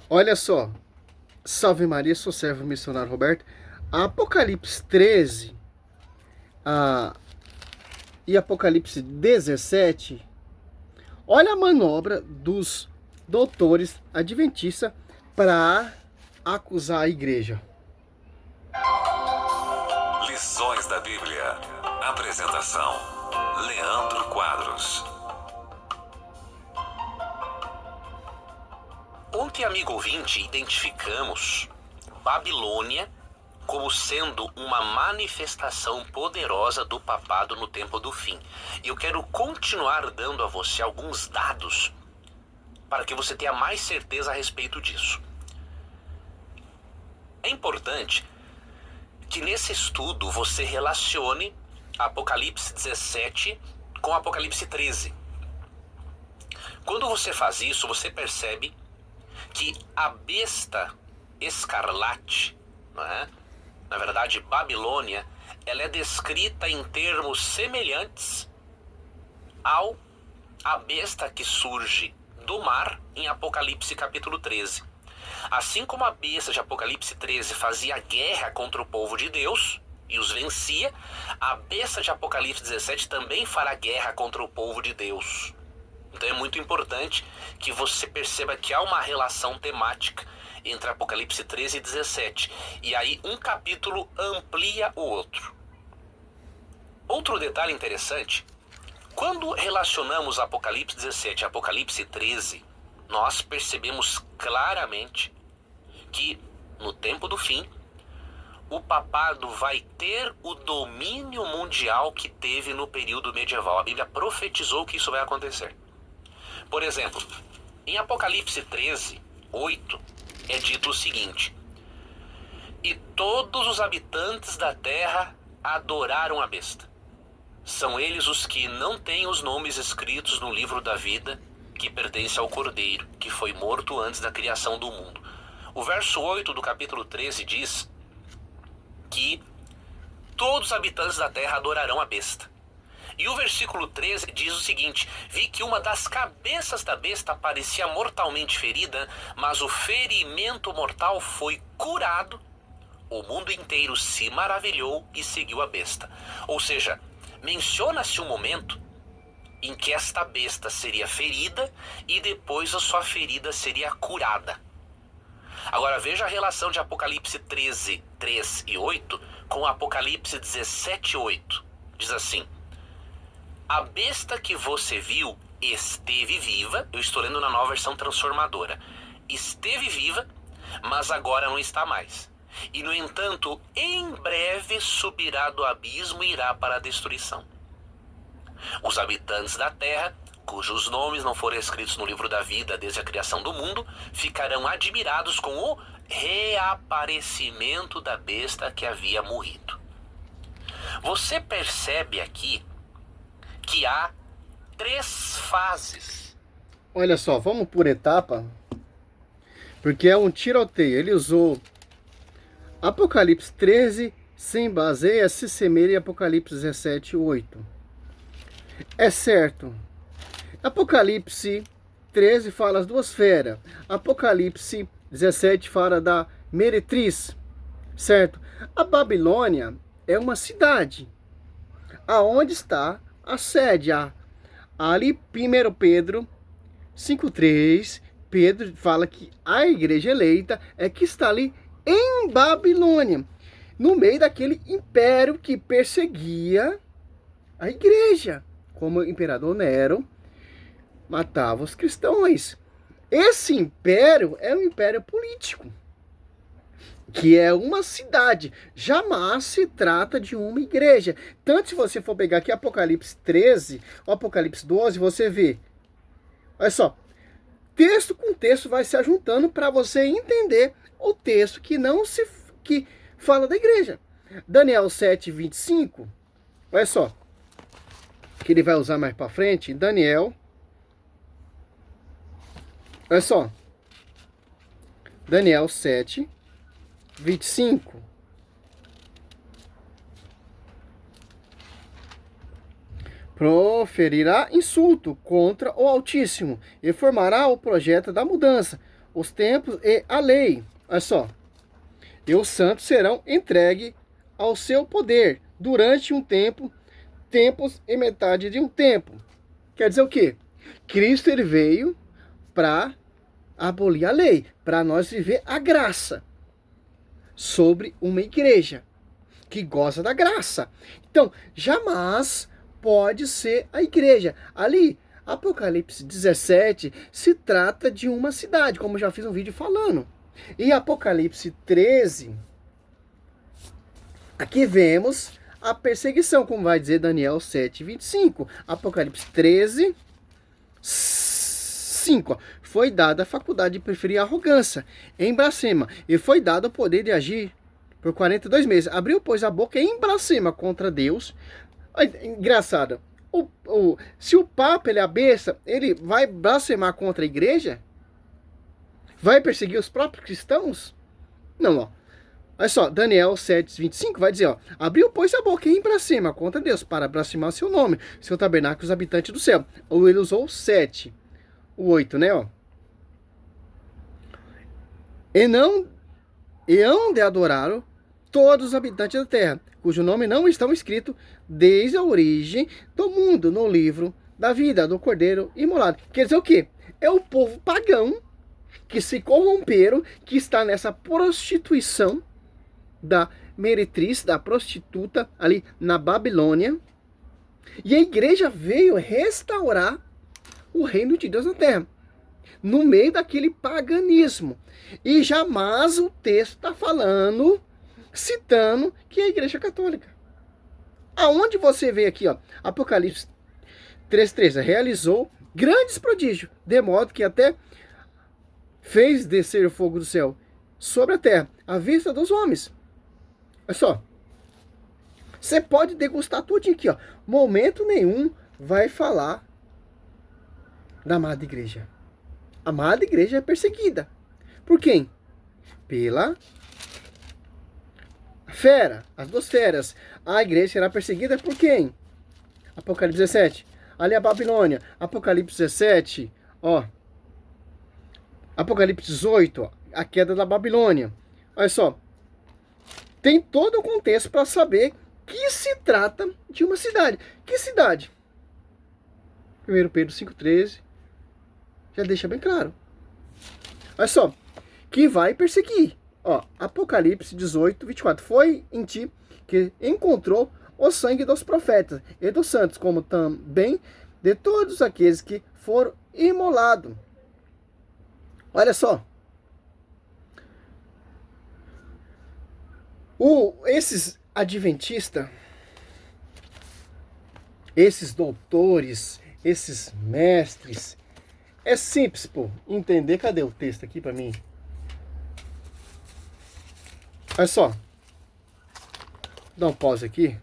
Olha só, salve Maria, sou servo missionário Roberto. Apocalipse 13 a, e Apocalipse 17, olha a manobra dos doutores adventistas para acusar a igreja. Lições da Bíblia. Apresentação: Leandro Quadros. Ontem, amigo ouvinte, identificamos Babilônia como sendo uma manifestação poderosa do papado no tempo do fim. E eu quero continuar dando a você alguns dados para que você tenha mais certeza a respeito disso. É importante que nesse estudo você relacione Apocalipse 17 com Apocalipse 13. Quando você faz isso, você percebe que a besta escarlate, na verdade Babilônia, ela é descrita em termos semelhantes à besta que surge do mar em Apocalipse capítulo 13. Assim como a besta de Apocalipse 13 fazia guerra contra o povo de Deus e os vencia, a besta de Apocalipse 17 também fará guerra contra o povo de Deus. Então é muito importante que você perceba que há uma relação temática entre Apocalipse 13 e 17. E aí um capítulo amplia o outro. Outro detalhe interessante, quando relacionamos Apocalipse 17 e Apocalipse 13, nós percebemos claramente que no tempo do fim, o papado vai ter o domínio mundial que teve no período medieval. A Bíblia profetizou que isso vai acontecer. Por exemplo, em Apocalipse 13, 8, é dito o seguinte: e todos os habitantes da terra adoraram a besta. São eles os que não têm os nomes escritos no livro da vida que pertence ao Cordeiro, que foi morto antes da criação do mundo. O verso 8 do capítulo 13 diz que todos os habitantes da terra adorarão a besta. E o versículo 13 diz o seguinte: vi que uma das cabeças da besta parecia mortalmente ferida, mas o ferimento mortal foi curado. O mundo inteiro se maravilhou e seguiu a besta. Ou seja, menciona-se um momento em que esta besta seria ferida e depois a sua ferida seria curada. Agora veja a relação de Apocalipse 13, 3 e 8 com Apocalipse 17, 8. Diz assim: a besta que você viu esteve viva, eu estou lendo na nova versão transformadora, esteve viva, mas agora não está mais. E no entanto, em breve subirá do abismo e irá para a destruição. Os habitantes da terra, cujos nomes não foram escritos no livro da vida desde a criação do mundo, ficarão admirados com o reaparecimento da besta que havia morrido. Você percebe aqui que há 3 fases. Olha só, vamos por etapa, porque é um tiroteio. Ele usou Apocalipse 13, sem baseia, se semelha em Apocalipse 17, 8. É certo. Apocalipse 13 fala as duas feras. Apocalipse 17 fala da meretriz, certo? A Babilônia é uma cidade. Aonde está a sede? Ali, 1 Pedro 5,3, Pedro fala que a igreja eleita é que está ali em Babilônia, no meio daquele império que perseguia a igreja, como o imperador Nero matava os cristãos. Esse império é um império político, que é uma cidade, jamais se trata de uma igreja. Tanto se você for pegar aqui Apocalipse 13, ou Apocalipse 12, você vê, olha só, texto com texto vai se ajuntando para você entender o texto que fala da igreja. Daniel 7, 25, olha só, que ele vai usar mais para frente, Daniel, olha só, Daniel 7, 25. Proferirá insulto contra o Altíssimo e formará o projeto da mudança. os tempos e a lei. Olha só. E os santos serão entregues ao seu poder durante um tempo, tempos e metade de um tempo. Quer dizer o quê? Cristo ele veio para abolir a lei, para nós viver a graça sobre uma igreja que goza da graça. Então, jamais pode ser a igreja. Ali, Apocalipse 17 se trata de uma cidade, como eu já fiz um vídeo falando. E Apocalipse 13, aqui vemos a perseguição, como vai dizer Daniel 7:25. Apocalipse 13, 5. Foi dada a faculdade de preferir a arrogância em blasfema, e foi dado o poder de agir por 42 meses. Abriu, pois, a boca em blasfema contra Deus. Engraçado. Se o Papa ele é a besta, ele vai blasfemar contra a igreja? Vai perseguir os próprios cristãos? Não, ó. Olha só, Daniel 7:25 vai dizer, ó. Abriu, pois, a boca em blasfema contra Deus, para blasfemar seu nome, seu tabernáculo, os habitantes do céu. Ou ele usou 7. O 8, né, ó. E hão de adorar todos os habitantes da terra, cujo nome não estão escritos desde a origem do mundo no livro da vida do Cordeiro imolado. Quer dizer o quê? É o povo pagão que se corromperam, que está nessa prostituição da meretriz, da prostituta ali na Babilônia. E a igreja veio restaurar o reino de Deus na terra, no meio daquele paganismo. E jamais o texto está falando, citando que é a igreja católica. Aonde você vê aqui, ó, Apocalipse 3:13, realizou grandes prodígios, de modo que até fez descer o fogo do céu sobre a terra, à vista dos homens. Olha só. Você pode degustar tudo aqui, ó. Momento nenhum vai falar da amada igreja. A amada igreja é perseguida. Por quem? Pela fera, as duas feras. A igreja será perseguida por quem? Apocalipse 17. Ali a Babilônia. Apocalipse 17, ó. Apocalipse 18, ó, a queda da Babilônia. Olha só. Tem todo o contexto para saber que se trata de uma cidade. Que cidade? 1 Pedro 5:13 já deixa bem claro. Olha só. Que vai perseguir. Ó, Apocalipse 18:24. Foi em ti que encontrou o sangue dos profetas e dos santos, como também de todos aqueles que foram imolados. Olha só. Esses adventistas, esses doutores, esses mestres, é simples, pô, entender. Cadê o texto aqui para mim? Olha só. Dá um pause aqui.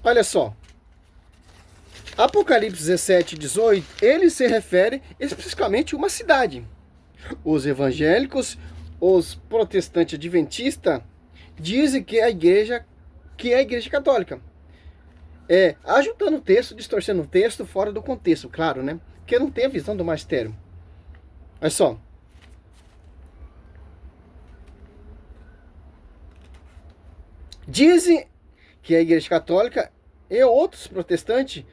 Olha só. Apocalipse 17:18, ele se refere especificamente a uma cidade. Os evangélicos, os protestantes adventistas, dizem que é a igreja católica. Ajudando o texto, distorcendo o texto, fora do contexto, claro, né? Porque não tem a visão do magistério. Olha só. Dizem que é a igreja católica e outros protestantes,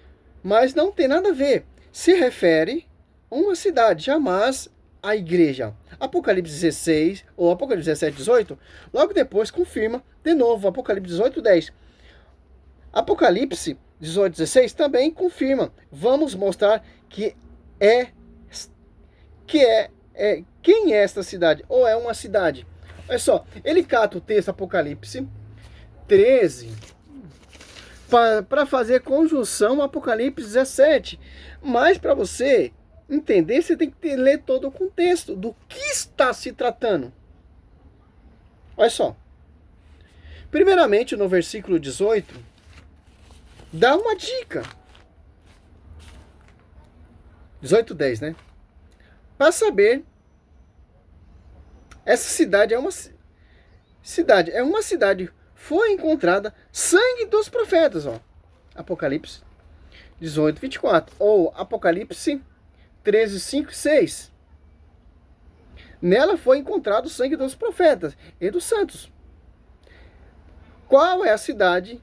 mas não tem nada a ver. Se refere a uma cidade, jamais a igreja. Apocalipse 16 ou Apocalipse 17:18, logo depois confirma de novo Apocalipse 18:10. Apocalipse 18:16 também confirma. Vamos mostrar quem é esta cidade, ou é uma cidade. Olha só, ele cata o texto Apocalipse 13 para fazer conjunção Apocalipse 17. Mas para você entender, você tem que ler todo o contexto do que está se tratando. Olha só. Primeiramente, no versículo 18, dá uma dica. 18:10, né? Para saber, essa cidade é uma cidade. Foi encontrada sangue dos profetas, ó. Apocalipse 18:24 ou Apocalipse 13:5 e 6. Nela foi encontrado o sangue dos profetas e dos santos. Qual é a cidade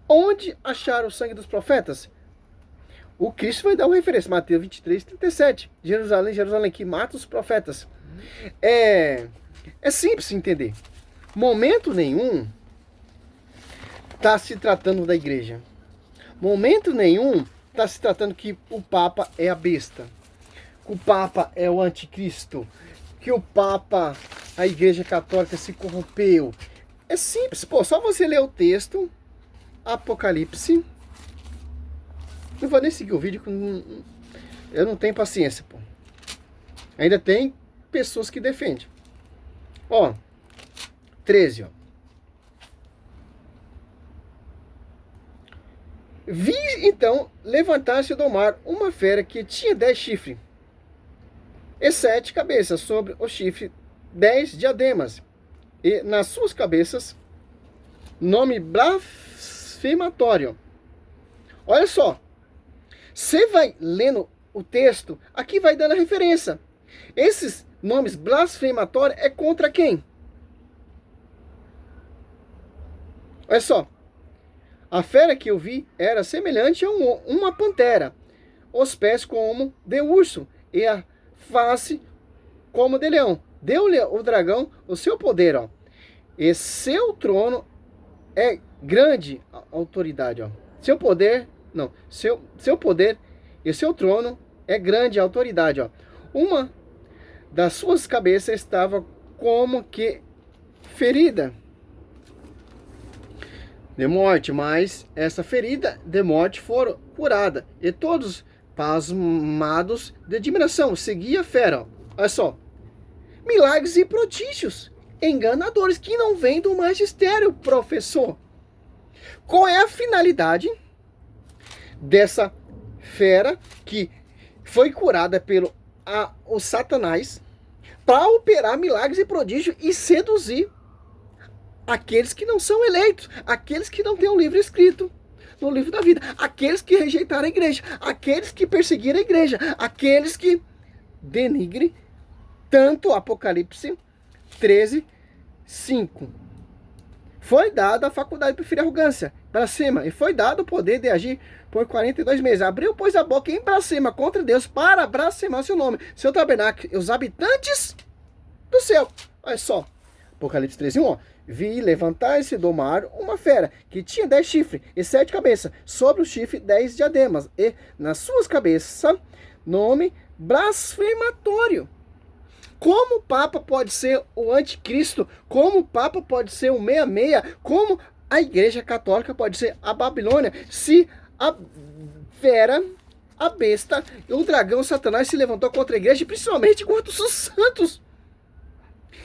onde acharam o sangue dos profetas? O Cristo vai dar uma referência, Mateus 23, 37. Jerusalém, Jerusalém, que mata os profetas. É simples entender. Momento nenhum está se tratando da igreja. Momento nenhum está se tratando que o Papa é a besta. Que o Papa é o anticristo. Que o Papa, a igreja católica se corrompeu. É simples. Pô, só você ler o texto, Apocalipse. Não vou nem seguir o vídeo, eu não tenho paciência, pô. Ainda tem pessoas que defendem. Ó, 13, ó. Vi, então, levantar-se do mar uma fera que tinha 10 chifres e 7 cabeças, sobre o chifre 10 diademas, e nas suas cabeças nome blasfematório. Olha só, você vai lendo o texto, aqui vai dando a referência. Esses nomes blasfematórios é contra quem? Olha só. A fera que eu vi era semelhante a uma pantera, os pés como de urso e a face como de leão. Deu-lhe o dragão o seu poder, ó. E seu trono é grande autoridade, ó. Seu poder e seu trono é grande autoridade, ó. Uma das suas cabeças estava como que ferida de morte, mas essa ferida de morte foram curada, e todos pasmados de admiração seguia a fera. Ó. Olha só, milagres e prodígios enganadores que não vêm do magistério, professor. Qual é a finalidade dessa fera que foi curada pelo o Satanás para operar milagres e prodígios e seduzir aqueles que não são eleitos, aqueles que não têm o livro escrito no livro da vida, aqueles que rejeitaram a igreja, aqueles que perseguiram a igreja, aqueles que denigrem tanto Apocalipse 13, 5. Foi dada a faculdade de preferir arrogância, blasfema, e foi dado o poder de agir por 42 meses. Abriu, pois, a boca em blasfema contra Deus para blasfemar seu nome, seu tabernáculo e os habitantes do céu. Olha só, Apocalipse 13, 1, ó. Vi levantar-se do mar uma fera, que tinha 10 chifres e 7 cabeças, sobre o chifre 10 diademas, e nas suas cabeças nome blasfematório. Como o Papa pode ser o anticristo? Como o Papa pode ser o 66? Como a Igreja Católica pode ser a Babilônia? Se a fera, a besta e o dragão Satanás se levantou contra a igreja, principalmente contra os santos,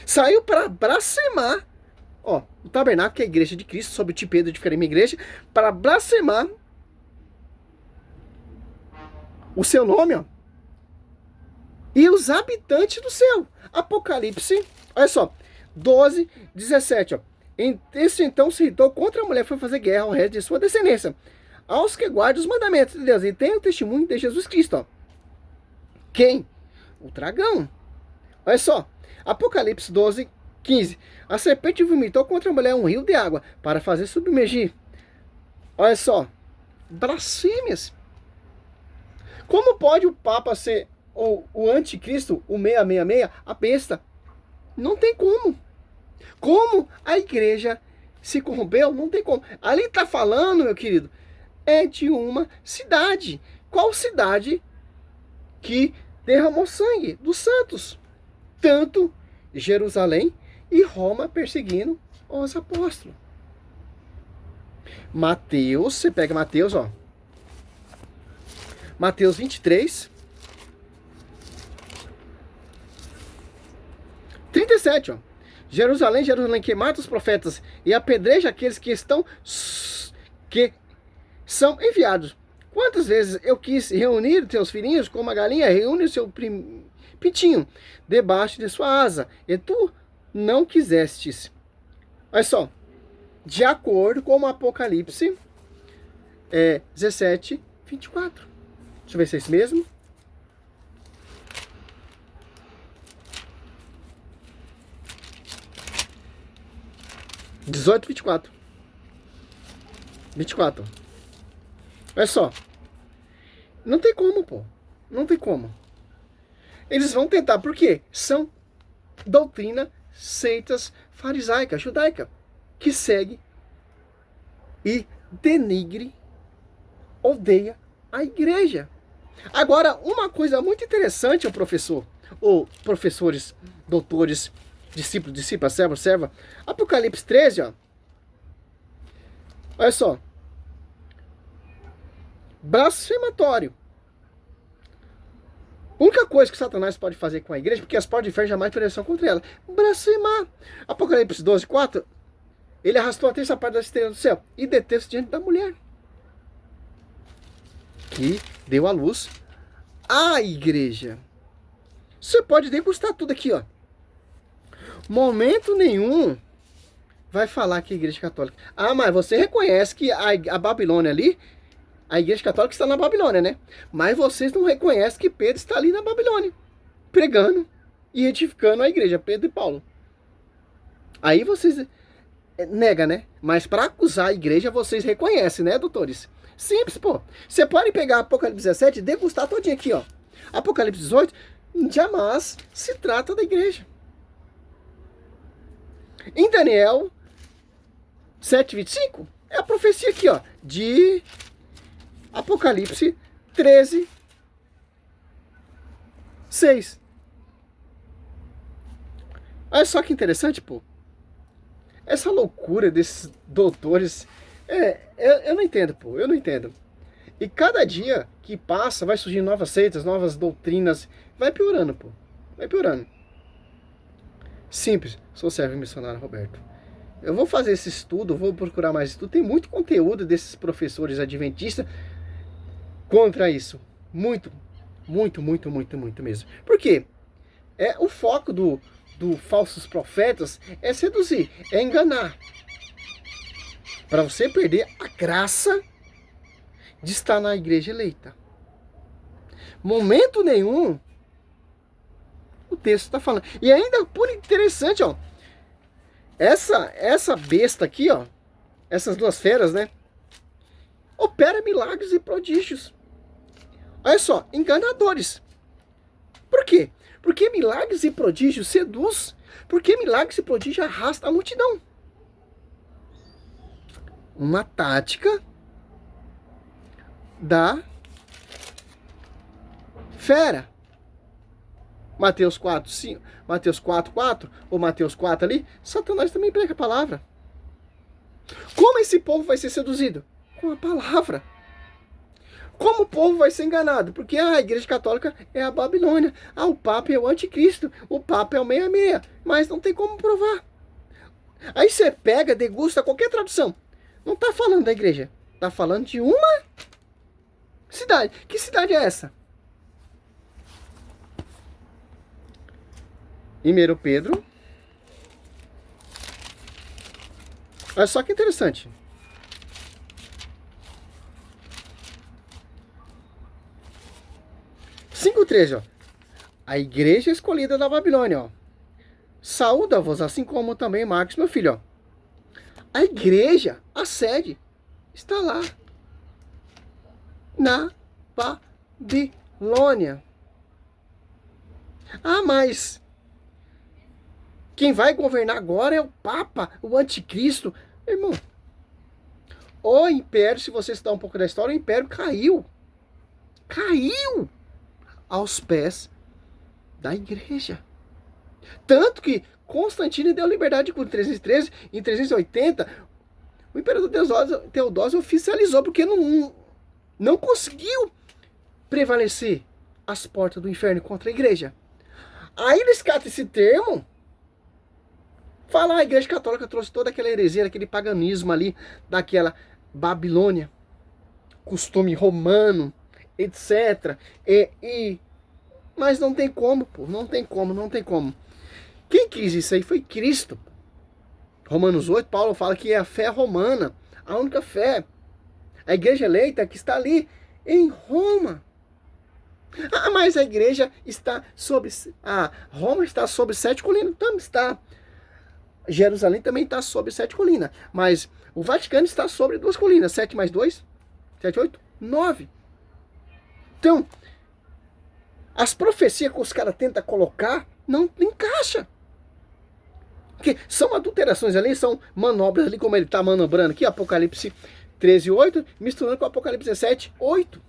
saiu para blasfemar. Ó, o tabernáculo, que é a igreja de Cristo, sob o tipedo de minha igreja, para blasfemar o seu nome, ó. E os habitantes do céu. Apocalipse, olha só, 12, 17, ó. Esse então se irritou contra a mulher, foi fazer guerra ao resto de sua descendência, aos que guardam os mandamentos de Deus e tem o testemunho de Jesus Cristo, ó. Quem? O dragão. Olha só, Apocalipse 12, 15. A serpente vomitou contra a mulher um rio de água para fazer submergir. Olha só, blasfêmias. Como pode o Papa ser o anticristo, o 666, a besta? Não tem como. Como a igreja se corrompeu? Não tem como. Ali está falando, meu querido, é de uma cidade. Qual cidade que derramou sangue? Dos santos. Tanto Jerusalém e Roma perseguindo os apóstolos. Mateus, você pega Mateus, ó. Mateus 23, 37, ó. Jerusalém, Jerusalém, que mata os profetas e apedreja aqueles que são enviados. Quantas vezes eu quis reunir teus filhinhos como a galinha reúne o seu pintinho debaixo de sua asa, e tu não quisestes. Olha só, de acordo com o Apocalipse 17, 24. Deixa eu ver se é isso mesmo. 18, 24. 24. Olha só. Não tem como, pô. Não tem como. Eles vão tentar, por quê? São doutrina, seitas farisaica, judaica, que segue e denigre, odeia a igreja. Agora, uma coisa muito interessante, o professor, ou professores, doutores, discípulo, discípula, servo, serva, Apocalipse 13, ó. Olha só. Blasfematório. A única coisa que Satanás pode fazer com a igreja, porque as portas de inferno jamais prevalecerão contra ela, blasfemar. Apocalipse 12, 4, ele arrastou a terça parte da estrela do céu e deteve-se diante da mulher, que deu à luz a igreja. Você pode degustar tudo aqui, ó. Momento nenhum vai falar que a igreja católica... Ah, mas você reconhece que a Babilônia ali, a igreja católica está na Babilônia, né? Mas vocês não reconhecem que Pedro está ali na Babilônia, pregando e edificando a igreja, Pedro e Paulo. Aí vocês negam, né? Mas para acusar a igreja, vocês reconhecem, né, doutores? Simples, pô. Você pode pegar Apocalipse 17 e degustar todinho aqui, ó. Apocalipse 18, jamais se trata da igreja. Em Daniel 7:25, é a profecia aqui, ó, de Apocalipse 13:6. Olha só que interessante, pô. Essa loucura desses doutores, eu não entendo, pô, eu não entendo. E cada dia que passa, vai surgindo novas seitas, novas doutrinas, vai piorando, pô, vai piorando. Simples, sou servo missionário Roberto. Eu vou fazer esse estudo, vou procurar mais estudo, tem muito conteúdo desses professores adventistas contra isso. Muito, muito, muito, muito, muito mesmo. Por quê? O foco do falsos profetas é seduzir, é enganar. Para você perder a graça de estar na igreja eleita. Momento nenhum o texto está falando. E ainda por interessante, ó. Essa besta aqui, ó. Essas duas feras, né? Opera milagres e prodígios. Olha só, enganadores. Por quê? Porque milagres e prodígios seduz. Porque milagres e prodígios arrasta a multidão. Uma tática da fera. Mateus 4, 5, Mateus 4, 4, ou Mateus 4 ali, Satanás também prega a palavra. Como esse povo vai ser seduzido? Com a palavra. Como o povo vai ser enganado? Porque a igreja católica é a Babilônia. O Papa é o anticristo. O Papa é o 66. Mas não tem como provar. Aí você pega, degusta qualquer tradução. Não está falando da igreja. Está falando de uma cidade. Que cidade é essa? Em 1 Pedro. Olha só que interessante. Cinco 13, ó. A igreja escolhida da Babilônia, ó. Saúda-vos, assim como também Marcos, meu filho, ó. A igreja, a sede, está lá. Na Babilônia. Mas quem vai governar agora é o Papa, o anticristo. Irmão, o império, se você estudar um pouco da história, o império caiu. Caiu aos pés da igreja. Tanto que Constantino deu liberdade de culto em 313, em 380, o imperador Teodósio oficializou, porque não conseguiu prevalecer as portas do inferno contra a igreja. Aí eles catam esse termo, falam, a igreja católica trouxe toda aquela heresia, aquele paganismo ali, daquela Babilônia, costume romano, etc. Mas não tem como, pô, não tem como. Quem quis isso aí foi Cristo. Romanos 8, Paulo fala que é a fé romana, a única fé. A igreja eleita que está ali em Roma. Mas a igreja está sob... Roma está sob 7 colinas. Também está. Jerusalém também está sobre 7 colinas. Mas o Vaticano está sobre 2 colinas. 7 mais 2, 7, 8, 9. Então, as profecias que os caras tentam colocar não encaixa. Porque são adulterações ali, são manobras ali, como ele está manobrando aqui, Apocalipse 13, 8, misturando com Apocalipse 17, 8.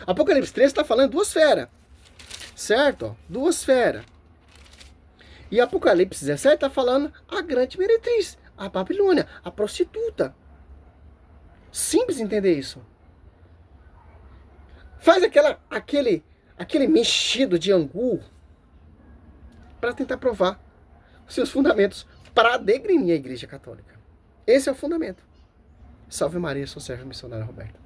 Apocalipse 13 está falando 2 feras. Certo? Ó, 2 feras. E Apocalipse 17 está falando a grande meretriz, a Babilônia, a prostituta. Simples entender isso. Faz aquele mexido de angu para tentar provar os seus fundamentos para degrinir a Igreja Católica. Esse é o fundamento. Salve Maria, sou Sérgio Missionário Roberto.